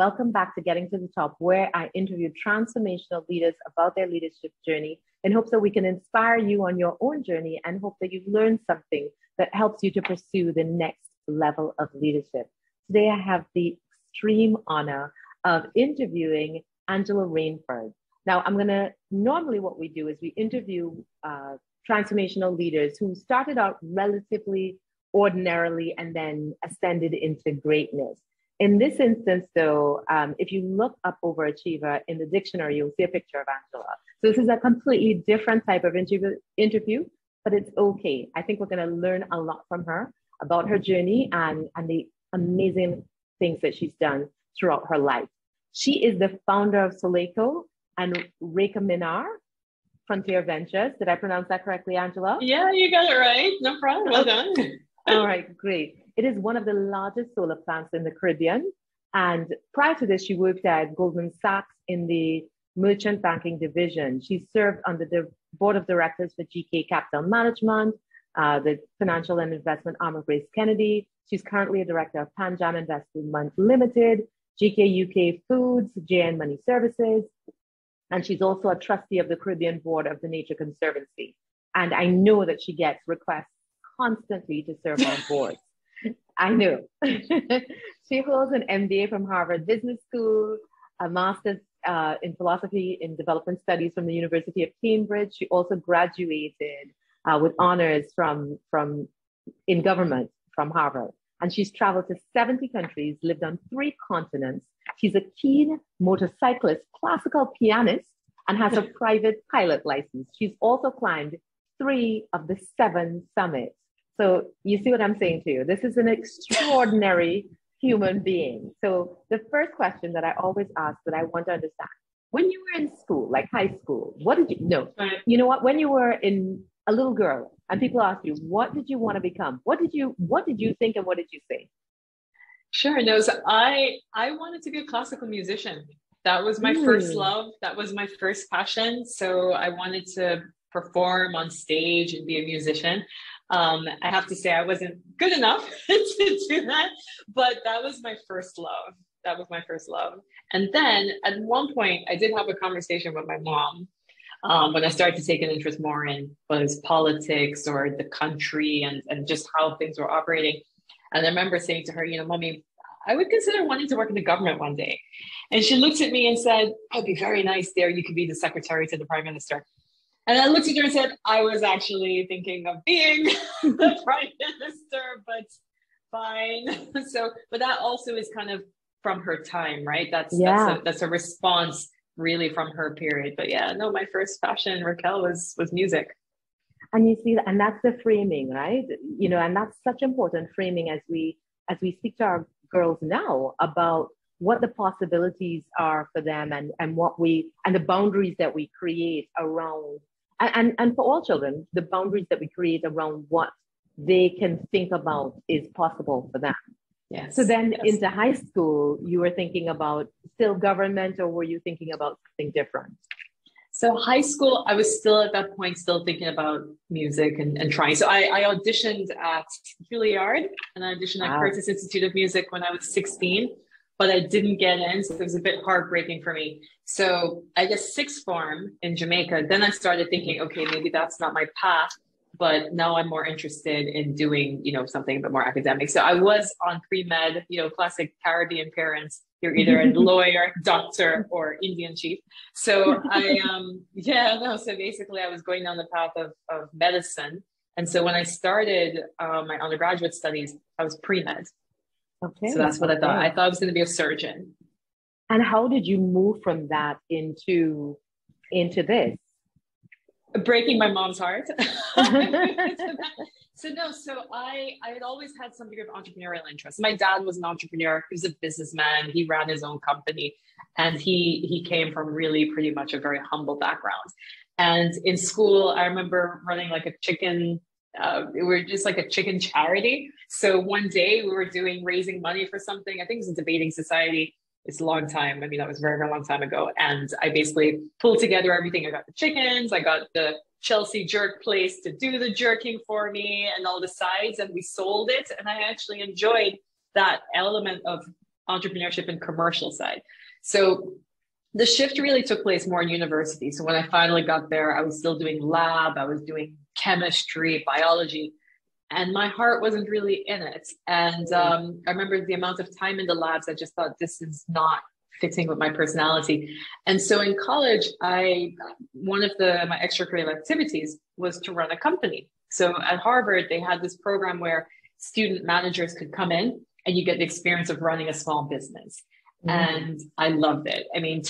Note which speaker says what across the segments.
Speaker 1: welcome back to Getting to the Top, where I interview transformational leaders about their leadership journey in hopes that we can inspire you on your own journey and hope that you've learned something that helps you to pursue the next level of leadership. Today, I have the extreme honor of interviewing Angella Rainford. Now, normally what we do is we interview transformational leaders who started out relatively ordinarily and then ascended into greatness. In this instance, though, if you look up overachiever in the dictionary, you'll see a picture of Angella. So this is a completely different type of interview, but it's okay. I think we're going to learn a lot from her about her journey and the amazing things that she's done throughout her life. She is the founder of Soleco and Rekamniar Frontier Ventures. Did I pronounce that correctly, Angella?
Speaker 2: Yeah, you got it right. No problem. Well done.
Speaker 1: All right, great. It is one of the largest solar plants in the Caribbean. And prior to this, she worked at Goldman Sachs in the merchant banking division. She served under the board of directors for GK Capital Management, the financial and investment arm of Grace Kennedy. She's currently a director of Panjam Investment Limited, GK UK Foods, JN Money Services. And she's also a trustee of the Caribbean board of the Nature Conservancy. And I know that she gets requests constantly to serve on boards. I know. She holds an MBA from Harvard Business School, a master's in philosophy in development studies from the University of Cambridge. She also graduated with honors in government from Harvard. And she's traveled to 70 countries, lived on 3 continents. She's a keen motorcyclist, classical pianist, and has a private pilot license. She's also climbed 3 of the 7 summits. So you see what I'm saying to you? This is an extraordinary human being. So the first question that I always ask that I want to understand, when you were in school, like high school, what did you know? You know what? When you were a little girl and people ask you, what did you want to become? What did you think and what did you say?
Speaker 2: Sure. No, so I wanted to be a classical musician. That was my first love. That was my first passion. So I wanted to perform on stage and be a musician. I have to say I wasn't good enough to do that, but that was my first love. That was my first love. And then at one point I did have a conversation with my mom when I started to take an interest more in was politics or the country and just how things were operating. And I remember saying to her, Mommy, I would consider wanting to work in the government one day. And she looked at me and said, that'd be very nice there. You could be the secretary to the prime minister. And I looked at her and said, I was actually thinking of being the prime minister, but fine. But that also is kind of from her time, right? That's a response really from her period. But yeah, no, my first passion, Racquel, was music.
Speaker 1: And you see, and that's the framing, right? And that's such important framing as we speak to our girls now about what the possibilities are for them and the boundaries that we create around, and for all children, the boundaries that we create around what they can think about is possible for them.
Speaker 2: Yes.
Speaker 1: So then into high school, you were thinking about still government, or were you thinking about something different?
Speaker 2: So high school, I was still at that point, still thinking about music and trying. So I auditioned at Juilliard and I auditioned at Curtis Institute of Music when I was 16, but I didn't get in. So it was a bit heartbreaking for me. So I guess sixth form in Jamaica, then I started thinking, okay, maybe that's not my path, but now I'm more interested in doing, something a bit more academic. So I was on pre-med, classic Caribbean parents. You're either a lawyer, doctor, or Indian chief. So so basically I was going down the path of medicine. And so when I started my undergraduate studies, I was pre-med.
Speaker 1: Okay.
Speaker 2: So that's what I thought. I thought I was going to be a surgeon.
Speaker 1: And how did you move from that into this?
Speaker 2: Breaking my mom's heart. So I had always had some degree of entrepreneurial interest. My dad was an entrepreneur. He was a businessman. He ran his own company, and he came from really pretty much a very humble background. And in school, I remember running like a chicken. We were just like a chicken charity. So one day we were raising money for something. I think it was a debating society. It's a long time. I mean, that was a very, very long time ago. And I basically pulled together everything. I got the chickens, I got the Chelsea jerk place to do the jerking for me and all the sides, and we sold it. And I actually enjoyed that element of entrepreneurship and commercial side. So the shift really took place more in university. So when I finally got there, I was still doing lab, I was doing chemistry, biology, and my heart wasn't really in it. And I remember the amount of time in the labs, I just thought this is not fitting with my personality. And so in college, one of my extracurricular activities was to run a company. So at Harvard, they had this program where student managers could come in and you get the experience of running a small business. And I loved it. I mean,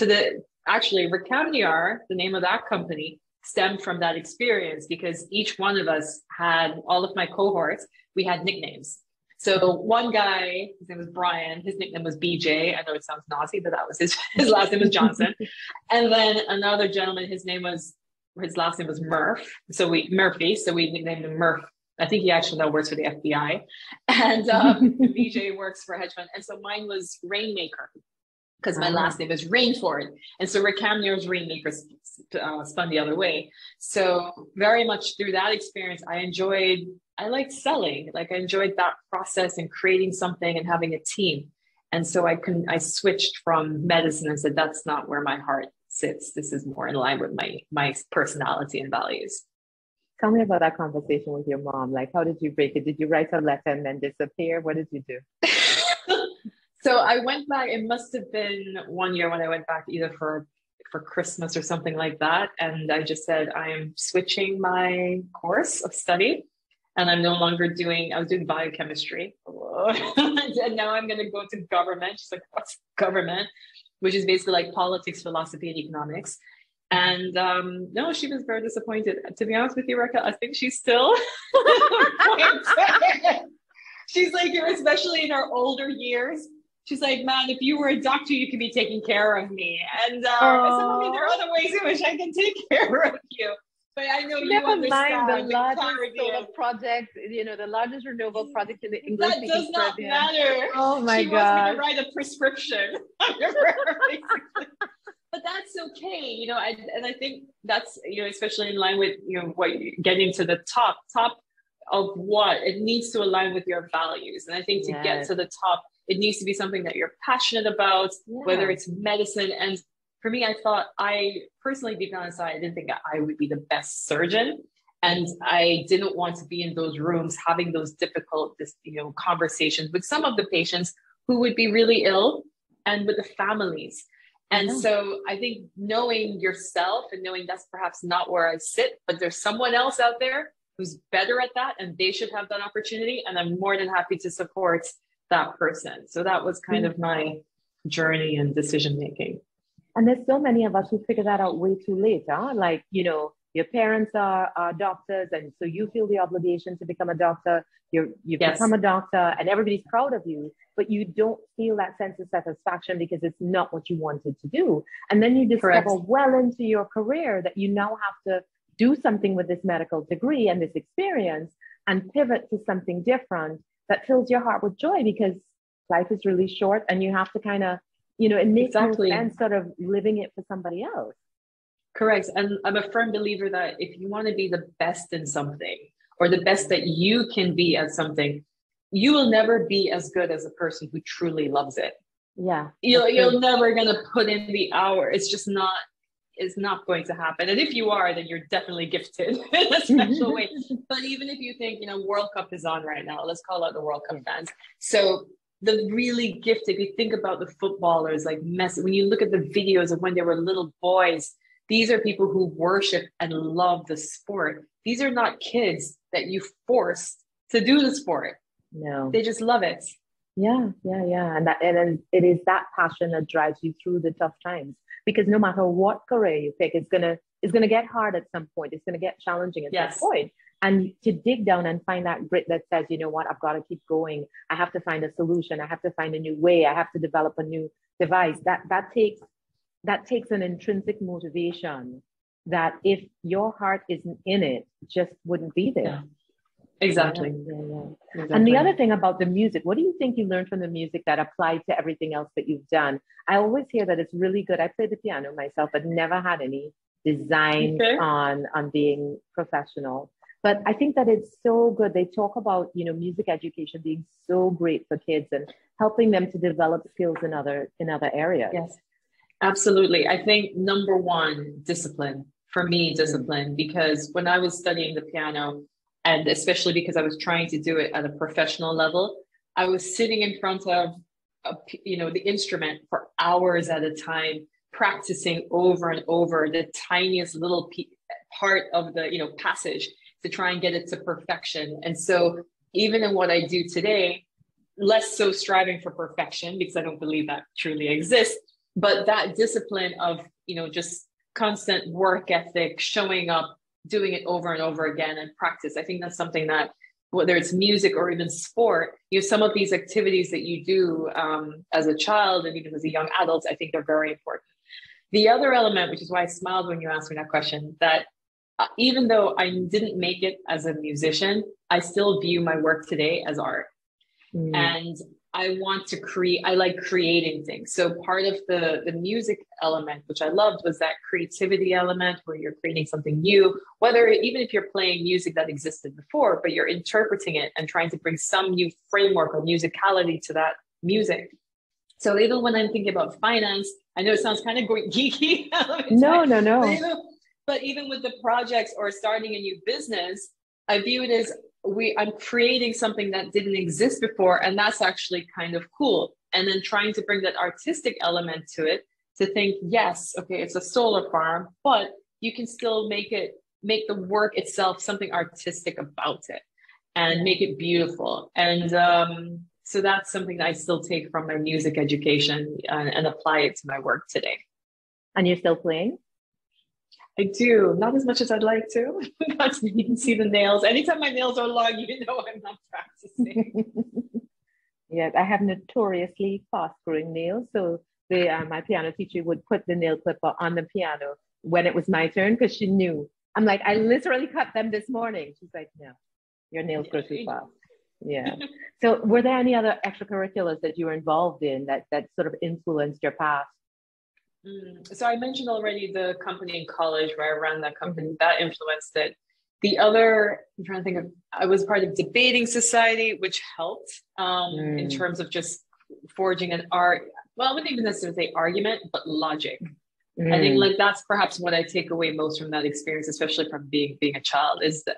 Speaker 2: actually, Rekamniar, the name of that company, stemmed from that experience, because each one of us had, all of my cohorts, we had nicknames. So one guy, his name was Brian, his nickname was BJ. I know it sounds naughty, but that was his last name was Johnson. And then another gentleman, his last name was Murphy. So we nicknamed him Murph. I think he actually now works for the FBI. And BJ works for a hedge fund. And so mine was Rainmaker, because my last name is Rainford. And so Rekamniar's Rainmaker spun the other way. So very much through that experience, I liked selling. Like I enjoyed that process and creating something and having a team. And so I switched from medicine and said, that's not where my heart sits. This is more in line with my personality and values.
Speaker 1: Tell me about that conversation with your mom. Like, how did you break it? Did you write a letter and then disappear? What did you do?
Speaker 2: So I went back, it must have been one year when I went back either for Christmas or something like that. And I just said, I am switching my course of study and I'm no longer I was doing biochemistry. And now I'm going to go to government. She's like, what's government? Which is basically like politics, philosophy, and economics. And no, she was very disappointed. To be honest with you, Racquel, I think she's still disappointed. She's like, especially in our older years, she's like, man, if you were a doctor, you could be taking care of me. And I said, Mommy, there are other ways in which I can take care of you. But I know you understand
Speaker 1: the largest
Speaker 2: solar
Speaker 1: project, the largest renewable project in the English.
Speaker 2: That does not matter.
Speaker 1: Oh my God.
Speaker 2: She wants me to write a prescription. But that's okay, and I think that's, especially in line with, what getting to the top of what it needs to align with your values. And I think to get to the top, it needs to be something that you're passionate about, whether it's medicine. And for me, I personally, deep down inside, I didn't think I would be the best surgeon. And I didn't want to be in those rooms having those difficult, conversations with some of the patients who would be really ill and with the families. And so I think knowing yourself and knowing that's perhaps not where I sit, but there's someone else out there who's better at that and they should have that opportunity. And I'm more than happy to support that person. So that was kind of my journey and decision-making.
Speaker 1: And there's so many of us who figure that out way too late. Like, your parents are doctors. And so you feel the obligation to become a doctor. You become a doctor and everybody's proud of you, but you don't feel that sense of satisfaction because it's not what you wanted to do. And then you discover well into your career that you now have to do something with this medical degree and this experience and pivot to something different that fills your heart with joy, because life is really short and you have to kind of, it makes no sense sort of living it for somebody else.
Speaker 2: Correct. And I'm a firm believer that if you want to be the best in something, or the best that you can be at something, you will never be as good as a person who truly loves it.
Speaker 1: Yeah.
Speaker 2: You're never going to put in the hour. It's just not, it's not going to happen. And if you are, then you're definitely gifted in a special way. But even if you think, World Cup is on right now, let's call out the World Cup fans. So the really gifted, if you think about the footballers like Messi, when you look at the videos of when they were little boys, these are people who worship and love the sport. These are not kids that you forced to do the sport.
Speaker 1: No,
Speaker 2: they just love it.
Speaker 1: Yeah. And it is that passion that drives you through the tough times, because no matter what career you pick, it's gonna get hard at some point. It's gonna get challenging at some point. And to dig down and find that grit that says, you know what, I've got to keep going. I have to find a solution. I have to find a new way. I have to develop a new device. That takes an intrinsic motivation that if your heart isn't in it, just wouldn't be there.
Speaker 2: Yeah. Exactly.
Speaker 1: Exactly. And the other thing about the music, what do you think you learned from the music that applied to everything else that you've done? I always hear that it's really good. I play the piano myself, but never had any design on being professional. But I think that it's so good. They talk about, music education being so great for kids and helping them to develop skills in other areas.
Speaker 2: Yes, absolutely. I think number one, discipline. For me, discipline, because when I was studying the piano, and especially because I was trying to do it at a professional level, I was sitting in front of, the instrument for hours at a time, practicing over and over the tiniest little part of the, passage to try and get it to perfection. And so even in what I do today, less so striving for perfection, because I don't believe that truly exists, but that discipline of, just constant work ethic, showing up, doing it over and over again and practice. I think that's something that, whether it's music or even sport, some of these activities that you do as a child and even as a young adult, I think they're very important. The other element, which is why I smiled when you asked me that question, that even though I didn't make it as a musician, I still view my work today as art. And I want to create, I like creating things. So part of the music element, which I loved, was that creativity element where you're creating something new, even if you're playing music that existed before, but you're interpreting it and trying to bring some new framework or musicality to that music. So even when I'm thinking about finance, I know it sounds kind of geeky.
Speaker 1: No.
Speaker 2: But even with the projects or starting a new business, I view it as I'm creating something that didn't exist before, and that's actually kind of cool. And then trying to bring that artistic element to it, to think, yes, okay, it's a solar farm, but you can still make the work itself something artistic about it and make it beautiful. And so that's something that I still take from my music education and apply it to my work today.
Speaker 1: And you're still playing?
Speaker 2: I do, not as much as I'd like to, but you can see the nails. Anytime my nails are long, I'm not practicing.
Speaker 1: Yes, I have notoriously fast-growing nails. So my piano teacher would put the nail clipper on the piano when it was my turn because she knew. I'm like, I literally cut them this morning. She's like, no, your nails grow too fast. Yeah. So were there any other extracurriculars that you were involved in that sort of influenced your path?
Speaker 2: So I mentioned already the company in college where I ran that company, that influenced it. The other, I'm trying to think of, I was part of debating society, which helped in terms of just forging an art. Well, I wouldn't even necessarily say argument, but logic. I think that's perhaps what I take away most from that experience, especially from being a child, is the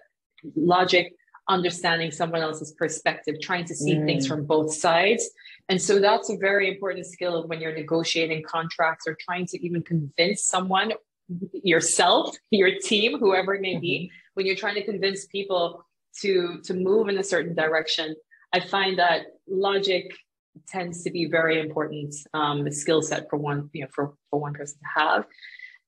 Speaker 2: logic, understanding someone else's perspective, trying to see things from both sides. And so that's a very important skill when you're negotiating contracts or trying to even convince someone, yourself, your team, whoever it may be, when you're trying to convince people to move in a certain direction. I find that logic tends to be very important skill set for one, for one person to have.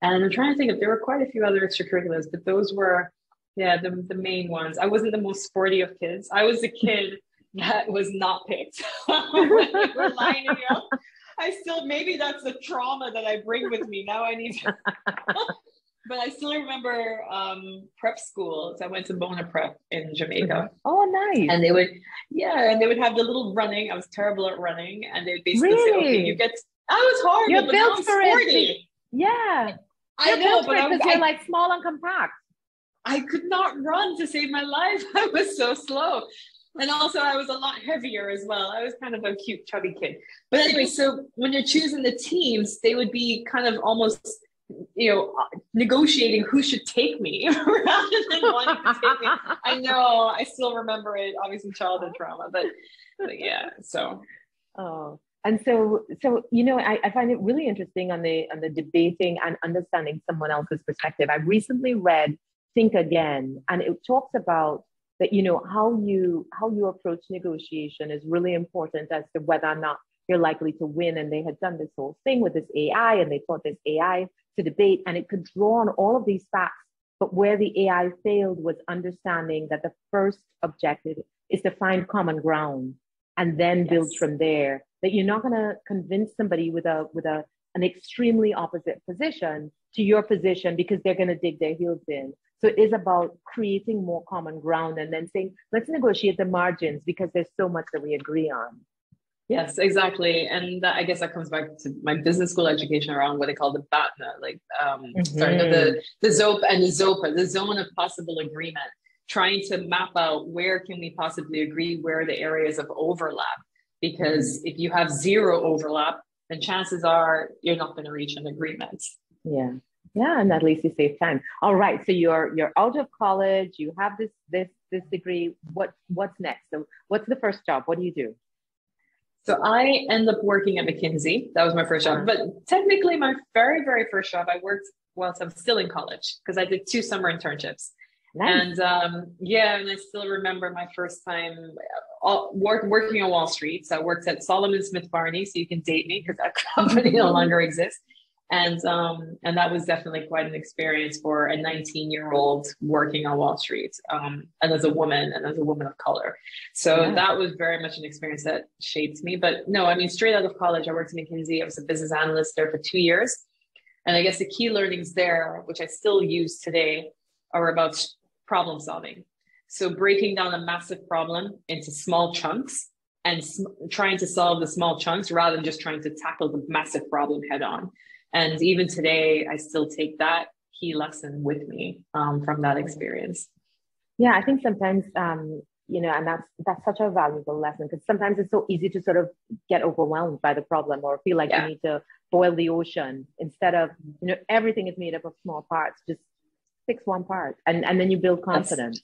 Speaker 2: And I'm trying to think if there were quite a few other extracurriculars, but those were, the main ones. I wasn't the most sporty of kids. I was the kid that was not picked when they were lining up. Maybe that's the trauma that I bring with me. Now I need to, but I still remember prep school. So I went to Bona Prep in Jamaica.
Speaker 1: Oh, nice.
Speaker 2: And they would have the little running. I was terrible at running. And they would basically say, okay, I was horrible,
Speaker 1: you're
Speaker 2: but
Speaker 1: built
Speaker 2: now I'm
Speaker 1: for
Speaker 2: sporty.
Speaker 1: it. Yeah.
Speaker 2: I know, but
Speaker 1: you're like small and compact.
Speaker 2: I could not run to save my life. I was so slow. And also I was a lot heavier as well. I was kind of a cute, chubby kid. But anyway, so when you're choosing the teams, they would be kind of almost, negotiating who should take me rather than wanting to take me. I know, I still remember it, obviously childhood trauma, but yeah, so.
Speaker 1: Oh, and so, I find it really interesting on the debating and understanding someone else's perspective. I recently read Think Again, and it talks about that, how you approach negotiation is really important as to whether or not you're likely to win. And they had done this whole thing with this AI, and they taught this AI to debate, and it could draw on all of these facts. But where the AI failed was understanding that the first objective is to find common ground and then build from there. That you're not going to convince somebody with an extremely opposite position to your position because they're going to dig their heels in. So it is about creating more common ground and then saying, let's negotiate the margins because there's so much that we agree on.
Speaker 2: Yes, exactly. And I guess that comes back to my business school education around what they call the BATNA, the ZOP and the ZOPA, the zone of possible agreement. trying to map out where can we possibly agree, where are the areas of overlap. Because if you have zero overlap, then chances are you're not going to reach an agreement.
Speaker 1: Yeah. Yeah. And at least you save time. All right. So you're out of college, you have this degree. What's next? So what's the first job? What do you do?
Speaker 2: So I ended up working at McKinsey. That was my first job. But technically my very, very first job, I worked whilst I'm still in college because I did 2 summer internships. Nice. And and I still remember my first time working on Wall Street. So I worked at Solomon Smith Barney, so you can date me because that company no longer exists. And that was definitely quite an experience for a 19-year-old working on Wall Street, and as a woman of color. So that was very much an experience that shaped me. But no, I mean, straight out of college, I worked at McKinsey. I was a business analyst there for 2 years. And I guess the key learnings there, which I still use today, are about problem solving. So breaking down a massive problem into small chunks and trying to solve the small chunks rather than just trying to tackle the massive problem head on. And even today, I still take that key lesson with me from that experience.
Speaker 1: Yeah, I think sometimes, and that's such a valuable lesson because sometimes it's so easy to sort of get overwhelmed by the problem or feel like you need to boil the ocean instead of, everything is made up of small parts. Just fix one part and then you build confidence.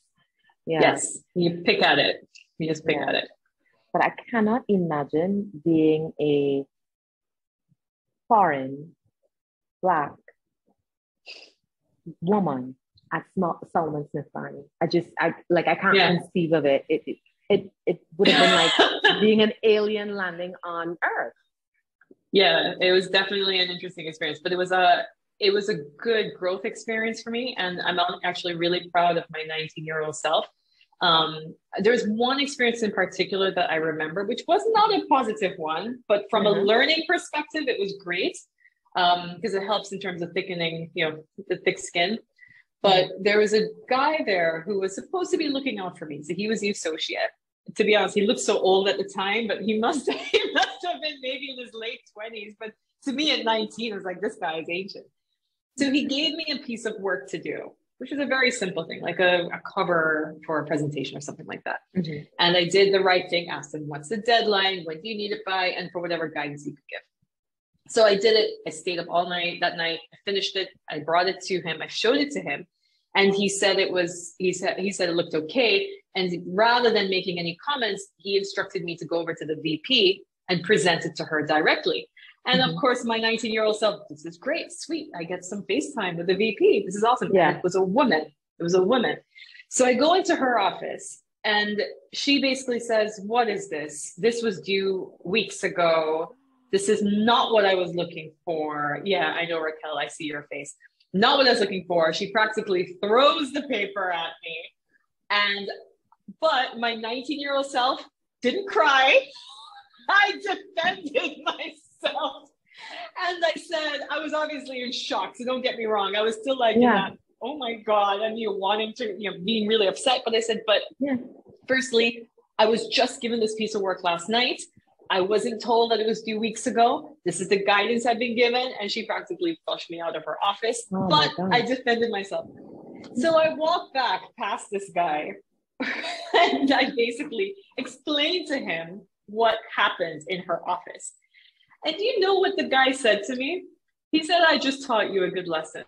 Speaker 2: Yes, you pick at it. You just pick at it.
Speaker 1: But I cannot imagine being a foreign Black woman at Solomon Smith Barney. I can't conceive of it. It would have been like being an alien landing on Earth.
Speaker 2: Yeah, it was definitely an interesting experience, but it was a good growth experience for me. And I'm actually really proud of my 19-year-old self. There's one experience in particular that I remember, which was not a positive one, but from a learning perspective, it was great. Because it helps in terms of thickening, the thick skin. But there was a guy there who was supposed to be looking out for me. So he was the associate. To be honest, he looked so old at the time, but he must have been maybe in his late 20s. But to me at 19, I was like, this guy is ancient. So he gave me a piece of work to do, which was a very simple thing, like a cover for a presentation or something like that. And I did the right thing, asked him, what's the deadline? When do you need it by? And for whatever guidance he could give. So I did it. I stayed up all night that night. I finished it. I brought it to him. I showed it to him. And he said it looked okay. And rather than making any comments, he instructed me to go over to the VP and present it to her directly. And of course, my 19-year-old self, this is great, sweet. I get some FaceTime with the VP. This is awesome. Yeah. And it was a woman. So I go into her office and she basically says, what is this? This was due weeks ago. This is not what I was looking for. Yeah, I know, Racquel, I see your face. Not what I was looking for. She practically throws the paper at me. But my 19-year-old self didn't cry. I defended myself. And I said, I was obviously in shock. So don't get me wrong. I was still like, oh my God, and wanting to, being really upset. But I said, firstly, I was just given this piece of work last night. I wasn't told that it was due weeks ago. This is the guidance I've been given. And she practically flushed me out of her office, but I defended myself. So I walked back past this guy and I basically explained to him what happened in her office. And do you know what the guy said to me? He said, I just taught you a good lesson.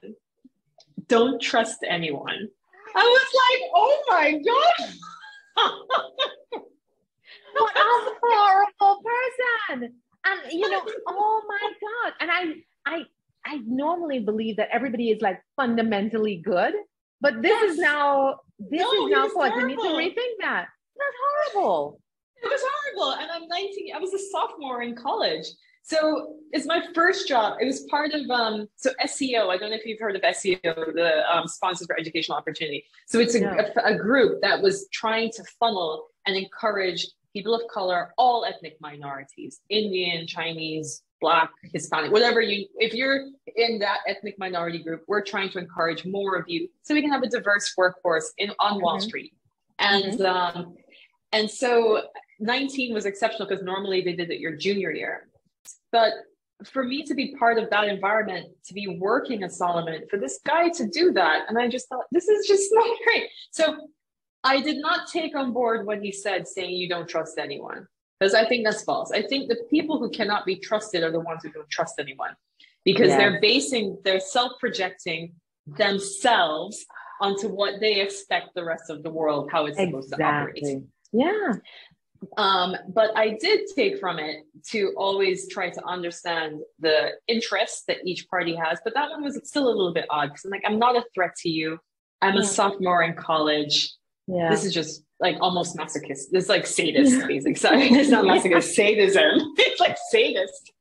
Speaker 2: Don't trust anyone. I was like, oh my God.
Speaker 1: What a horrible person. And oh my God. And I normally believe that everybody is like fundamentally good, but this is now causing me to rethink that. That's horrible.
Speaker 2: It was horrible. And I'm 19. I was a sophomore in college. So it's my first job. It was part of, SEO. I don't know if you've heard of SEO, the Sponsors for Educational Opportunity. So it's a group that was trying to funnel and encourage people of color, all ethnic minorities, Indian, Chinese, Black, Hispanic, if you're in that ethnic minority group, we're trying to encourage more of you so we can have a diverse workforce on Wall Street. And so 19 was exceptional because normally they did it your junior year. But for me to be part of that environment, to be working at Solomon, for this guy to do that, and I just thought, this is just not great. So I did not take on board what he said, saying you don't trust anyone, because I think that's false. I think the people who cannot be trusted are the ones who don't trust anyone, because they're self-projecting themselves onto what they expect the rest of the world, how it's supposed to operate.
Speaker 1: Yeah.
Speaker 2: But I did take from it to always try to understand the interests that each party has. But that one was still a little bit odd, because I'm like, I'm not a threat to you. I'm a sophomore in college. Yeah. This is just like almost masochist. It's like sadist, basically. Sorry, it's not masochist, sadism. It's like sadist.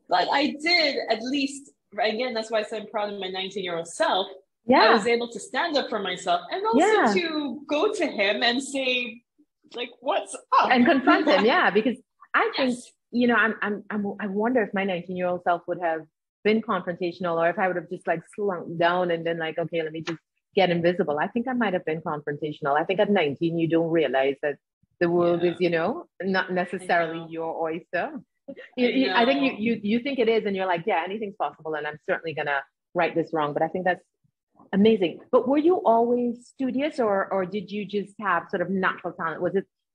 Speaker 2: But I did at least, again, that's why I said I'm proud of my 19-year-old self. Yeah. I was able to stand up for myself and also to go to him and say, like, what's up?
Speaker 1: And confront him, because I think, you know, I wonder if my 19-year-old self would have been confrontational, or if I would have just like slunk down and been like, okay, let me just get invisible. I think I might have been confrontational. I think at 19, you don't realize that the world is, you know, not necessarily your oyster. I think you think it is, and you're like, yeah, anything's possible, and I'm certainly gonna right this wrong. But I think that's amazing. But were you always studious, or did you just have sort of natural talent?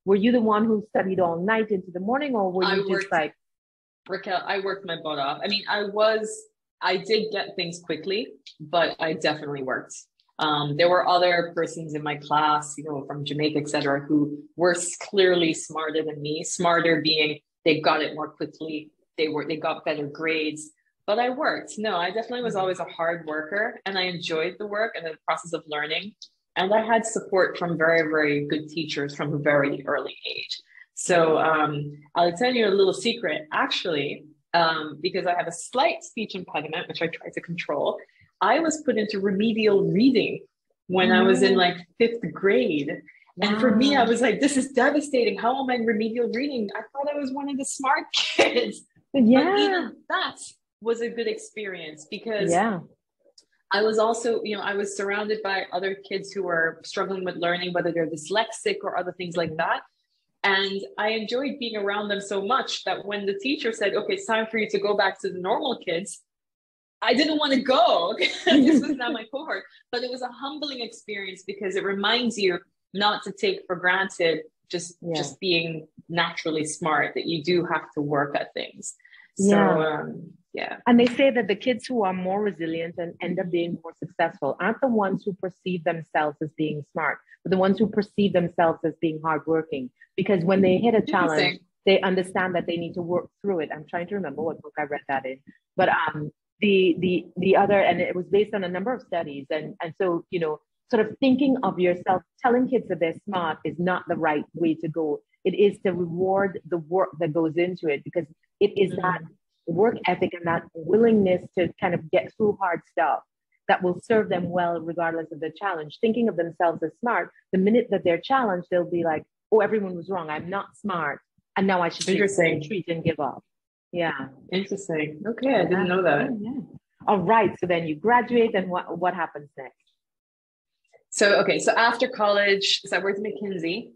Speaker 1: Were you the one who studied all night into the morning, or were you just like
Speaker 2: Racquel? I worked my butt off. I mean, I did get things quickly, but I definitely worked. There were other persons in my class, you know, from Jamaica, etc., who were clearly smarter than me. Smarter being they got it more quickly. They got better grades. But I worked. No, I definitely was always a hard worker, and I enjoyed the work and the process of learning. And I had support from very, very good teachers from a very early age. So I'll tell you a little secret, actually, because I have a slight speech impediment, which I try to control. I was put into remedial reading when I was in like 5th grade. Wow. And for me, I was like, this is devastating. How am I in remedial reading? I thought I was one of the smart kids. Yeah. But even that was a good experience, because I was also, you know, I was surrounded by other kids who were struggling with learning, whether they're dyslexic or other things like that. And I enjoyed being around them so much that when the teacher said, okay, it's time for you to go back to the normal kids, I didn't want to go. This was not my cohort, but it was a humbling experience, because it reminds you not to take for granted just being naturally smart, that you do have to work at things. So,
Speaker 1: And they say that the kids who are more resilient and end up being more successful aren't the ones who perceive themselves as being smart, but the ones who perceive themselves as being hardworking. Because when they hit a challenge, they understand that they need to work through it. I'm trying to remember what book I read that in, but the other, and it was based on a number of studies, and so, you know, sort of thinking of yourself, telling kids that they're smart is not the right way to go. It is to reward the work that goes into it, because it is that work ethic and that willingness to kind of get through hard stuff that will serve them well regardless of the challenge. Thinking of themselves as smart, the minute that they're challenged, they'll be like, oh, everyone was wrong, I'm not smart, and now I should retreat and give up. Yeah.
Speaker 2: Interesting. Okay, I didn't know that.
Speaker 1: Yeah. All right, so then you graduate, and what happens next?
Speaker 2: So after college, so I worked at McKinsey,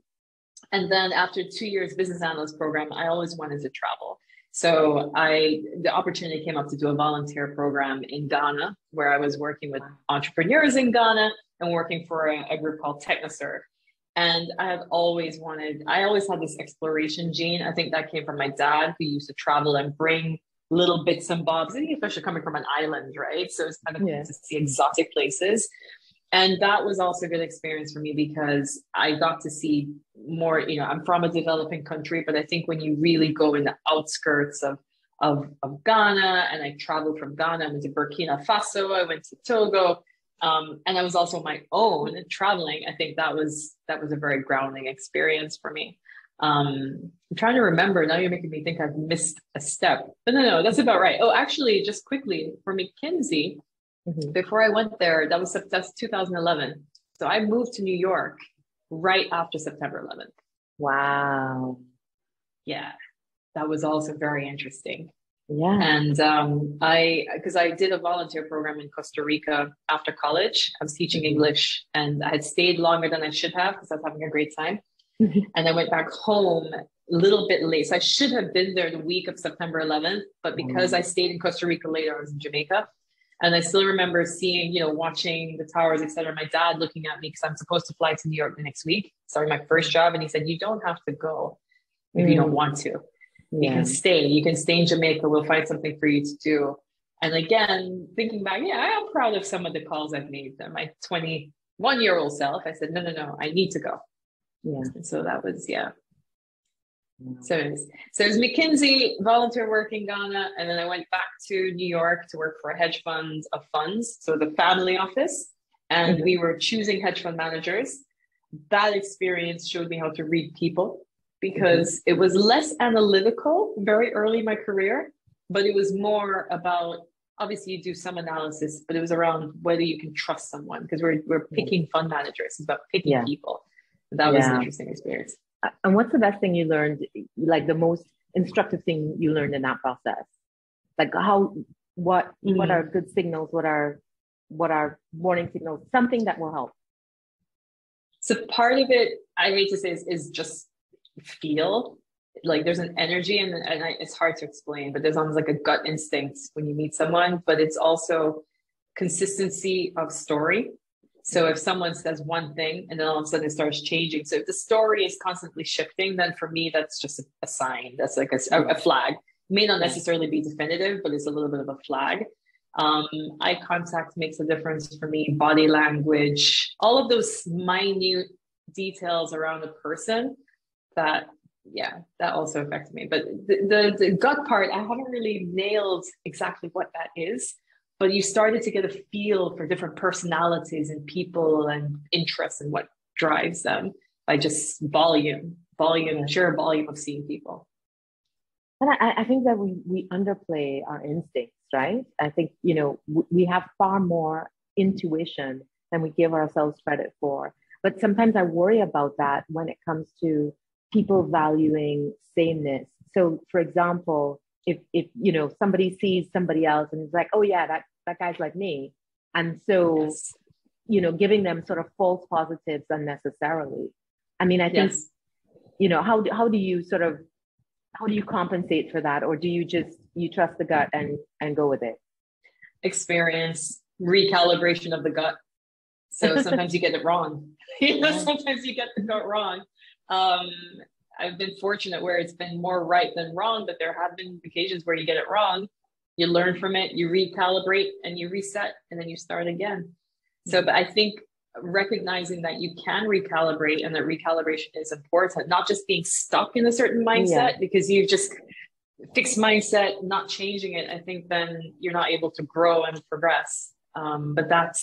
Speaker 2: and then after 2 years business analyst program, I always wanted to travel. So the opportunity came up to do a volunteer program in Ghana, where I was working with entrepreneurs in Ghana and working for a group called TechnoServe. And I always had this exploration gene. I think that came from my dad, who used to travel and bring little bits and bobs, especially coming from an island, right? So it's kind of cool to see exotic places. And that was also a good experience for me, because I got to see more, you know, I'm from a developing country, but I think when you really go in the outskirts of Ghana, and I traveled from Ghana, I went to Burkina Faso, I went to Togo, and I was also on my own traveling. I think that was a very grounding experience for me. I'm trying to remember, now you're making me think I've missed a step, but no, that's about right. Oh, actually, just quickly, for McKinsey, before I went there, that's 2011. So I moved to New York right after September 11th.
Speaker 1: Wow.
Speaker 2: Yeah, that was also very interesting.
Speaker 1: Yeah.
Speaker 2: And because I did a volunteer program in Costa Rica after college. I was teaching English, and I had stayed longer than I should have, because I was having a great time. And I went back home a little bit late. So I should have been there the week of September 11th, but because I stayed in Costa Rica later, I was in Jamaica. And I still remember seeing, watching the towers, etc. My dad looking at me because I'm supposed to fly to New York the next week, starting my first job. And he said, you don't have to go if you don't want to. You can stay. You can stay in Jamaica. We'll find something for you to do. And again, thinking back, I am proud of some of the calls I've made. My 21-year-old self, I said, no, I need to go. Yeah. And so that was, So it was McKinsey, volunteer work in Ghana, and then I went back to New York to work for a hedge fund of funds, so the family office, and we were choosing hedge fund managers. That experience showed me how to read people because it was less analytical very early in my career, but it was more about, obviously you do some analysis, but it was around whether you can trust someone because we're picking fund managers. It's about picking people. That was an interesting experience.
Speaker 1: And what's the best thing you learned, like the most instructive thing you learned in that process? Like what are good signals? What are warning signals? Something that will help.
Speaker 2: So part of it, I hate to say, is just feel. Like there's an energy and it's hard to explain, but there's almost like a gut instinct when you meet someone, but it's also consistency of story. So if someone says one thing and then all of a sudden it starts changing. So if the story is constantly shifting, then for me, that's just a sign. That's like a flag. It may not necessarily be definitive, but it's a little bit of a flag. Eye contact makes a difference for me. Body language, all of those minute details around a person that also affects me. But the gut part, I haven't really nailed exactly what that is. But you started to get a feel for different personalities and people and interests and what drives them by just sheer volume of seeing people.
Speaker 1: And I think that we underplay our instincts, right? I think, we have far more intuition than we give ourselves credit for. But sometimes I worry about that when it comes to people valuing sameness. So for example, if somebody sees somebody else and is like, oh yeah, that guy's like me. And so, giving them sort of false positives unnecessarily. I mean, I think, how do you compensate for that? Or do you trust the gut and go with it?
Speaker 2: Experience, recalibration of the gut. So sometimes you get it wrong. Sometimes you get the gut wrong. I've been fortunate where it's been more right than wrong, but there have been occasions where you get it wrong. You learn from it, you recalibrate and you reset, and then you start again. So, but I think recognizing that you can recalibrate and that recalibration is important, not just being stuck in a certain mindset because you've just fixed mindset, not changing it. I think then you're not able to grow and progress. But that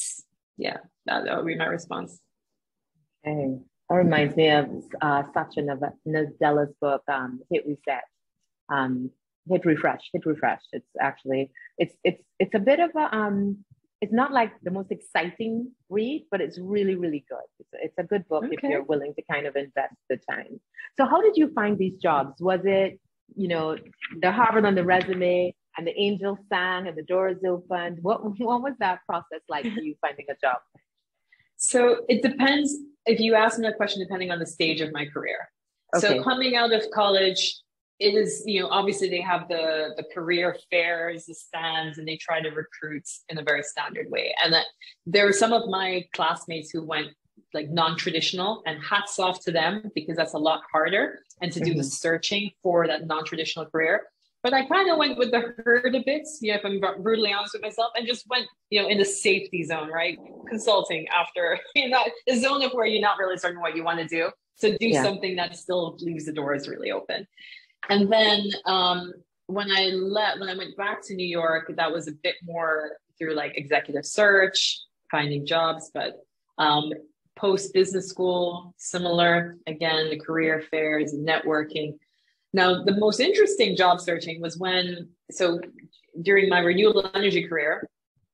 Speaker 2: would be my response.
Speaker 1: Okay. That reminds me of Satya Nadella's book, Hit Reset, Hit Refresh. It's actually, it's a bit of a, it's not like the most exciting read, but it's really, really good. It's a good book if you're willing to kind of invest the time. So how did you find these jobs? Was it, the Harvard on the resume and the angel sang and the doors opened? What was that process like for you finding a job?
Speaker 2: So it depends. If you ask me that question, depending on the stage of my career. So coming out of college, it is, obviously they have the career fairs, the stands, and they try to recruit in a very standard way. And that there were some of my classmates who went like non-traditional, and hats off to them because that's a lot harder and to do the searching for that non-traditional career. But I kind of went with the herd a bit, if I'm brutally honest with myself, and just went, in the safety zone, right? Consulting after, the zone of where you're not really certain what you want to do. So do something that still leaves the doors really open. And then when I went back to New York, that was a bit more through like executive search, finding jobs, but post business school, similar, again, the career fairs and networking. Now, the most interesting job searching was during my renewable energy career,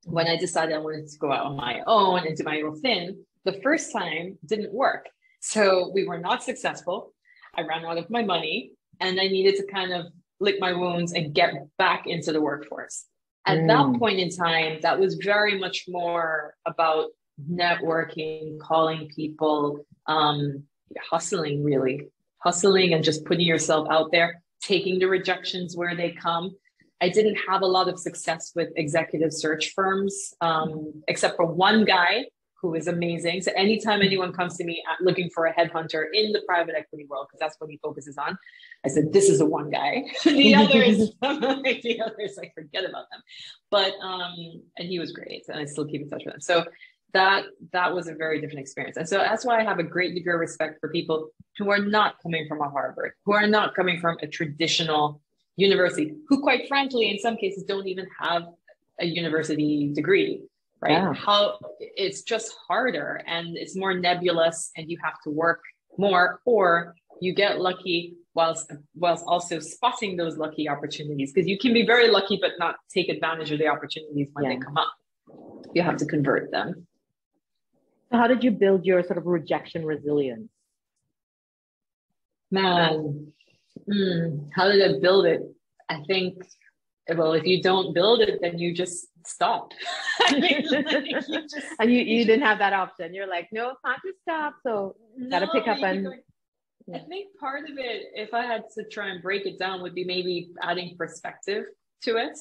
Speaker 2: when I decided I wanted to go out on my own and do my own thing, the first time didn't work. So we were not successful. I ran out of my money and I needed to kind of lick my wounds and get back into the workforce. At that point in time, that was very much more about networking, calling people, hustling and just putting yourself out there, taking the rejections where they come. I didn't have a lot of success with executive search firms, except for one guy who is amazing. So anytime anyone comes to me looking for a headhunter in the private equity world, because that's what he focuses on, I said, this is the one guy. The others, I forget about them. But, and he was great, and I still keep in touch with him. So that was a very different experience. And so that's why I have a great degree of respect for people who are not coming from a Harvard, who are not coming from a traditional university, who quite frankly, in some cases, don't even have a university degree, right? Yeah. How it's just harder and it's more nebulous and you have to work more, or you get lucky whilst also spotting those lucky opportunities, because you can be very lucky, but not take advantage of the opportunities when they come up. You have to convert them.
Speaker 1: So how did you build your sort of rejection resilience?
Speaker 2: Man, how did I build it? I think, well, if you don't build it, then you just stop. I mean, like,
Speaker 1: you didn't have that option. You're like, no, it's not to stop. So gotta pick up and.
Speaker 2: I think part of it, if I had to try and break it down, would be maybe adding perspective to it.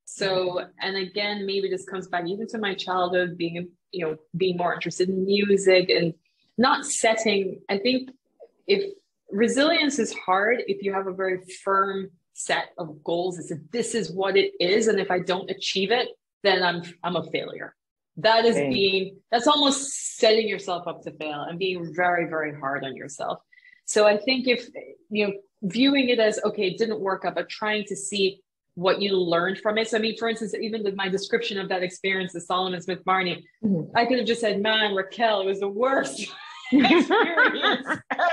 Speaker 2: So, and again, maybe this comes back even to my childhood, being more interested in music and not setting. I think if resilience is hard, if you have a very firm set of goals, this is what it is, and if I don't achieve it, then I'm a failure. That is that's almost setting yourself up to fail and being very, very hard on yourself. So I think if viewing it as, okay, it didn't work out, but trying to see what you learned from it. So I mean, for instance, even with my description of that experience, the Solomon Smith Barney, I could have just said, man, Racquel, it was the worst experience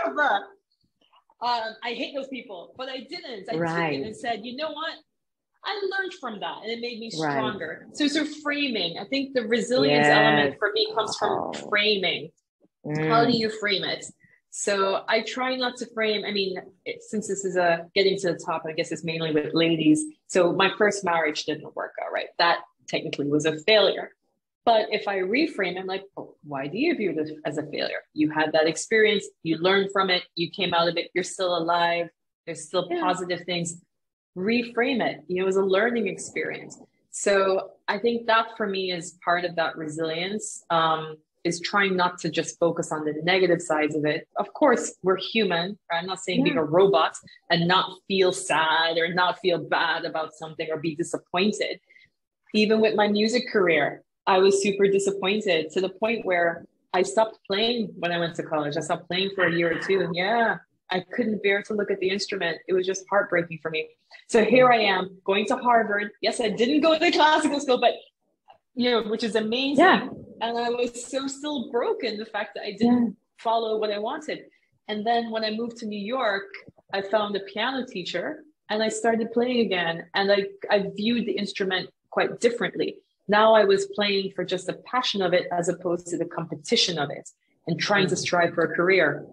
Speaker 2: ever. I hate those people, but I didn't. I took it and said, you know what? I learned from that and it made me stronger. So framing, I think the resilience element for me comes from framing. How do you frame it? So I try not to frame, I mean, since this is getting to the top, I guess it's mainly with ladies. So my first marriage didn't work out, right? That technically was a failure. But if I reframe, I'm like, oh, why do you view this as a failure? You had that experience, you learned from it, you came out of it, you're still alive, there's still positive things. Reframe it. It was a learning experience. So I think that for me is part of that resilience, is trying not to just focus on the negative sides of it. Of course, we're human. Right? I'm not saying being a robot and not feel sad or not feel bad about something or be disappointed. Even with my music career, I was super disappointed to the point where I stopped playing when I went to college. I stopped playing for a year or two. And I couldn't bear to look at the instrument. It was just heartbreaking for me. So here I am going to Harvard. Yes, I didn't go to classical school, but which is amazing. Yeah. And I was so still broken, the fact that I didn't follow what I wanted. And then when I moved to New York, I found a piano teacher and I started playing again. And I viewed the instrument quite differently. Now I was playing for just the passion of it as opposed to the competition of it and trying to strive for a career.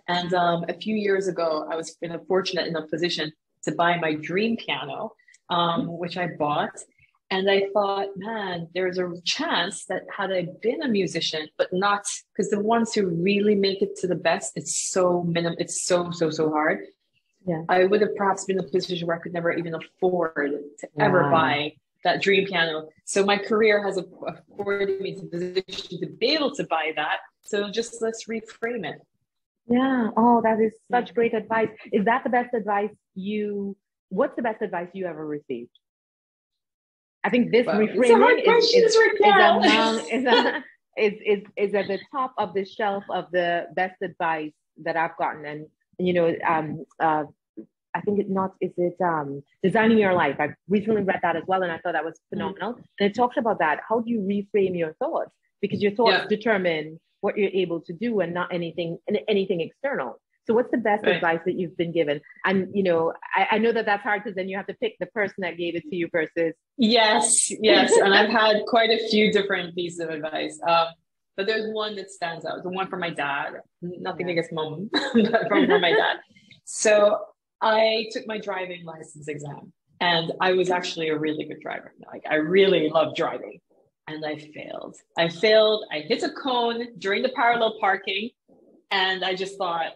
Speaker 2: And a few years ago, I was in a fortunate enough position to buy my dream piano, which I bought. And I thought, man, there's a chance that had I been a musician, but not, because the ones who really make it to the best, it's so it's so hard. Yeah. I would have perhaps been in a position where I could never even afford to ever buy that dream piano. So my career has afforded me the position to be able to buy that. So just let's reframe it.
Speaker 1: Yeah. Oh, that is such great advice. Is that the best advice what's the best advice you ever received? I think this reframing is at the top of the shelf of the best advice that I've gotten. And, I think Designing Your Life. I recently read that as well. And I thought that was phenomenal. And it talks about that. How do you reframe your thoughts? Because your thoughts determine what you're able to do and not anything external. So what's the best advice that you've been given? And, I know that that's hard because then you have to pick the person that gave it to you versus. Yes.
Speaker 2: And I've had quite a few different pieces of advice. But there's one that stands out, the one from my dad, nothing against mom, but from my dad. So I took my driving license exam and I was actually a really good driver. Like I really love driving and I failed. I hit a cone during the parallel parking and I just thought,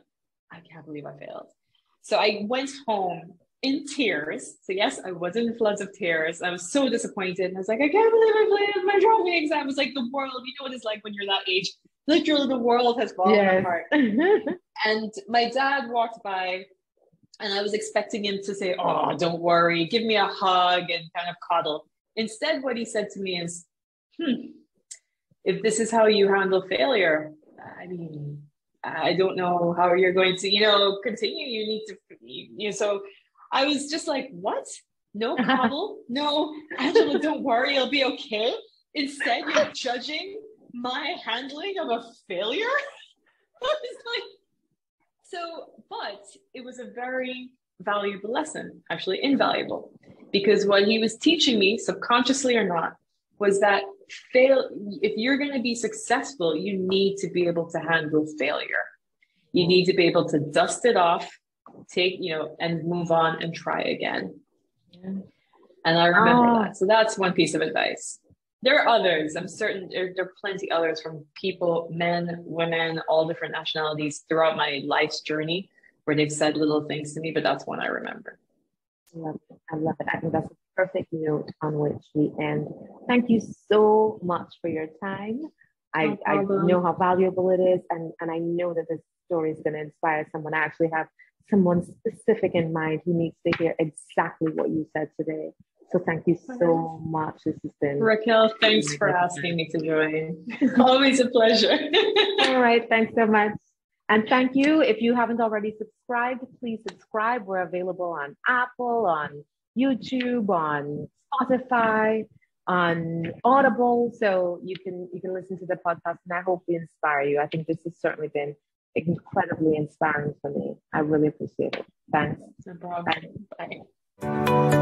Speaker 2: I can't believe I failed. So I went home in tears. So yes, I was in floods of tears. I was so disappointed. And I was like, I can't believe I failed my trophy exam. It was like the world, you know what it's like when you're that age. Literally the world has fallen apart. And my dad walked by and I was expecting him to say, oh, don't worry, give me a hug and kind of coddle. Instead, what he said to me is, if this is how you handle failure, I mean, I don't know how you're going to, continue. You need to, so I was just like, what? No coddle? No, Angela, don't worry, it'll be okay. Instead, you're judging my handling of a failure? I was like, but it was a very valuable lesson, actually invaluable, because what he was teaching me, subconsciously or not, was that if you're going to be successful, you need to be able to handle failure. You need to be able to dust it off, and move on and try again. Yeah. And I remember that. So that's one piece of advice. There are others. I'm certain there are plenty others from people, men, women, all different nationalities throughout my life's journey where they've said little things to me, but that's one I remember.
Speaker 1: I love it. I think that's a perfect note on which we end. Thank you so much for your time. I know how valuable it is, and I know that this story is going to inspire someone. I actually have someone specific in mind who needs to hear exactly what you said today. So thank you so much. This has been
Speaker 2: Racquel, thanks for asking me to join. Always a pleasure.
Speaker 1: All right, thanks so much. And thank you. If you haven't already subscribed, please subscribe. We're available on Apple, on YouTube, on Spotify, on Audible. So you can listen to the podcast, and I hope we inspire you. I think this has certainly been incredibly inspiring for me. I really appreciate it. Thanks.
Speaker 2: No problem. Bye.